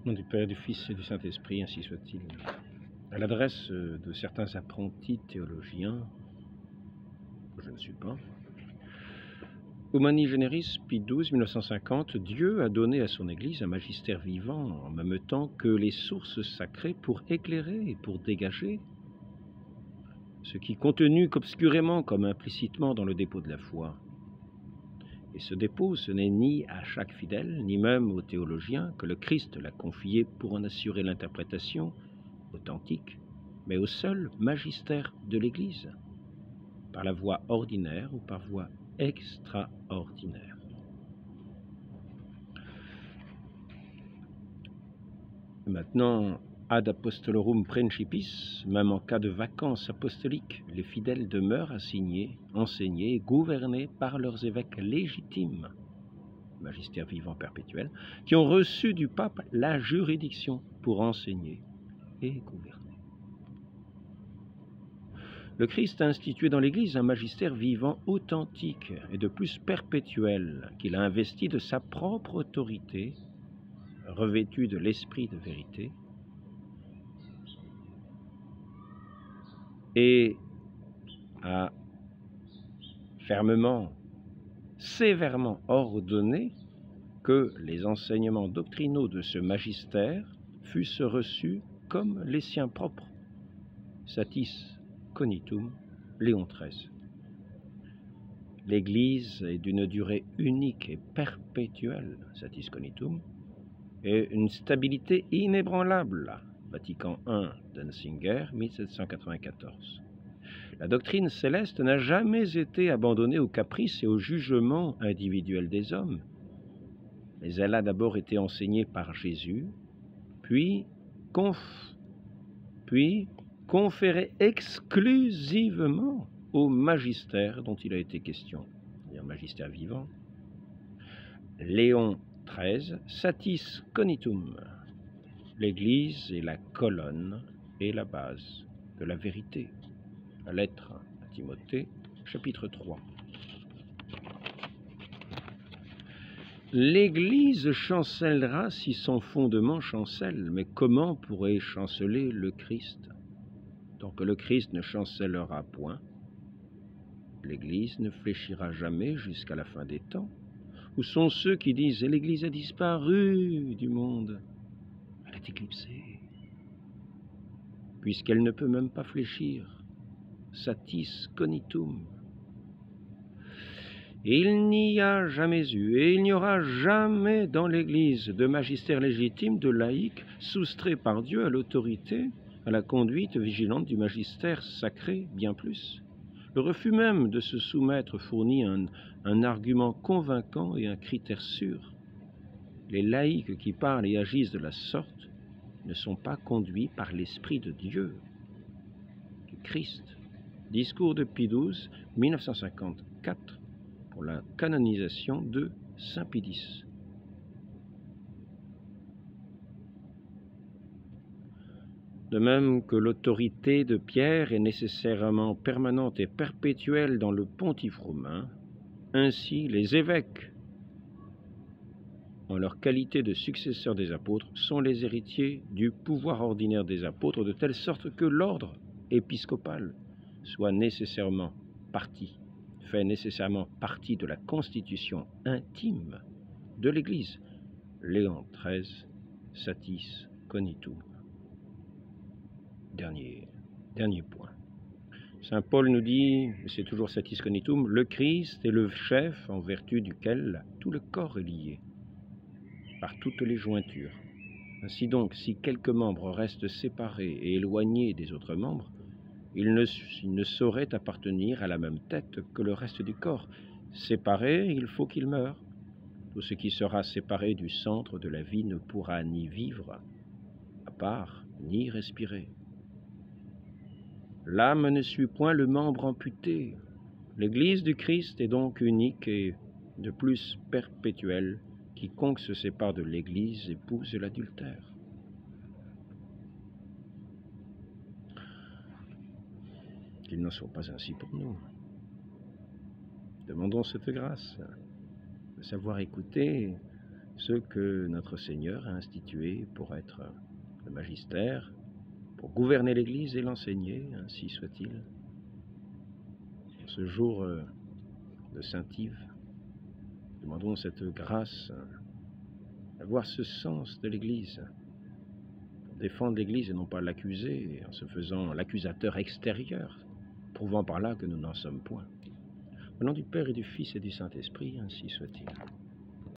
Au nom du Père, du Fils et du Saint-Esprit, ainsi soit-il. À l'adresse de certains apprentis théologiens, que je ne suis pas, Humani Generis, Pie XII, 1950, Dieu a donné à son Église un magistère vivant, en même temps que les sources sacrées pour éclairer et pour dégager ce qui, contenu qu'obscurément comme implicitement dans le dépôt de la foi. Et ce dépôt, ce n'est ni à chaque fidèle, ni même au théologien que le Christ l'a confié pour en assurer l'interprétation authentique, mais au seul magistère de l'Église, par la voie ordinaire ou par voie extraordinaire. Maintenant, ad apostolorum principis, même en cas de vacances apostoliques, les fidèles demeurent assignés, enseignés et gouvernés par leurs évêques légitimes, magistère vivant perpétuel, qui ont reçu du pape la juridiction pour enseigner et gouverner. Le Christ a institué dans l'Église un magistère vivant authentique et de plus perpétuel, qu'il a investi de sa propre autorité, revêtu de l'esprit de vérité, et a fermement, sévèrement ordonné que les enseignements doctrinaux de ce magistère fussent reçus comme les siens propres. Satis Cognitum, Léon XIII. L'Église est d'une durée unique et perpétuelle, Satis Cognitum, et une stabilité inébranlable, Vatican I, Denzinger, 1794. La doctrine céleste n'a jamais été abandonnée aux caprices et au jugement individuel des hommes, mais elle a d'abord été enseignée par Jésus, puis conférée exclusivement au magistère dont il a été question, c'est-à-dire magistère vivant. Léon XIII, Satis Cognitum. L'Église est la colonne et la base de la vérité. La lettre à Timothée, chapitre 3. L'Église chancellera si son fondement chancelle, mais comment pourrait chanceler le Christ? Tant que le Christ ne chancellera point, l'Église ne fléchira jamais jusqu'à la fin des temps. Où sont ceux qui disent « l'Église a disparu du monde ». Elle est éclipsée, puisqu'elle ne peut même pas fléchir. Satis Cognitum. Et il n'y a jamais eu, et il n'y aura jamais dans l'Église de magistère légitime, de laïc, soustrait par Dieu à l'autorité, à la conduite vigilante du magistère sacré, bien plus. Le refus même de se soumettre fournit un argument convaincant et un critère sûr. Les laïcs qui parlent et agissent de la sorte ne sont pas conduits par l'Esprit de Dieu, du Christ. Discours de Pie XII, 1954, pour la canonisation de Saint Pie X. De même que l'autorité de Pierre est nécessairement permanente et perpétuelle dans le pontife romain, ainsi les évêques, en leur qualité de successeurs des apôtres, sont les héritiers du pouvoir ordinaire des apôtres, de telle sorte que l'ordre épiscopal soit nécessairement fait nécessairement partie de la constitution intime de l'Église. Léon XIII, Satis Cognitum. Dernier point. Saint Paul nous dit, c'est toujours Satis Cognitum, le Christ est le chef en vertu duquel tout le corps est lié, par toutes les jointures. Ainsi donc, si quelques membres restent séparés et éloignés des autres membres, ils ne sauraient appartenir à la même tête que le reste du corps. Séparés, il faut qu'ils meurent. Tout ce qui sera séparé du centre de la vie ne pourra ni vivre à part, ni respirer. L'âme ne suit point le membre amputé. L'Église du Christ est donc unique et de plus perpétuelle. Quiconque se sépare de l'Église épouse l'adultère. Qu'il n'en soit pas ainsi pour nous. Demandons cette grâce de savoir écouter ceux que notre Seigneur a institués pour être le magistère, pour gouverner l'Église et l'enseigner, ainsi soit-il. En ce jour de Saint-Yves, demandons cette grâce d'avoir ce sens de l'Église, pour défendre l'Église et non pas l'accuser, en se faisant l'accusateur extérieur, prouvant par là que nous n'en sommes point. Au nom du Père et du Fils et du Saint-Esprit, ainsi soit-il.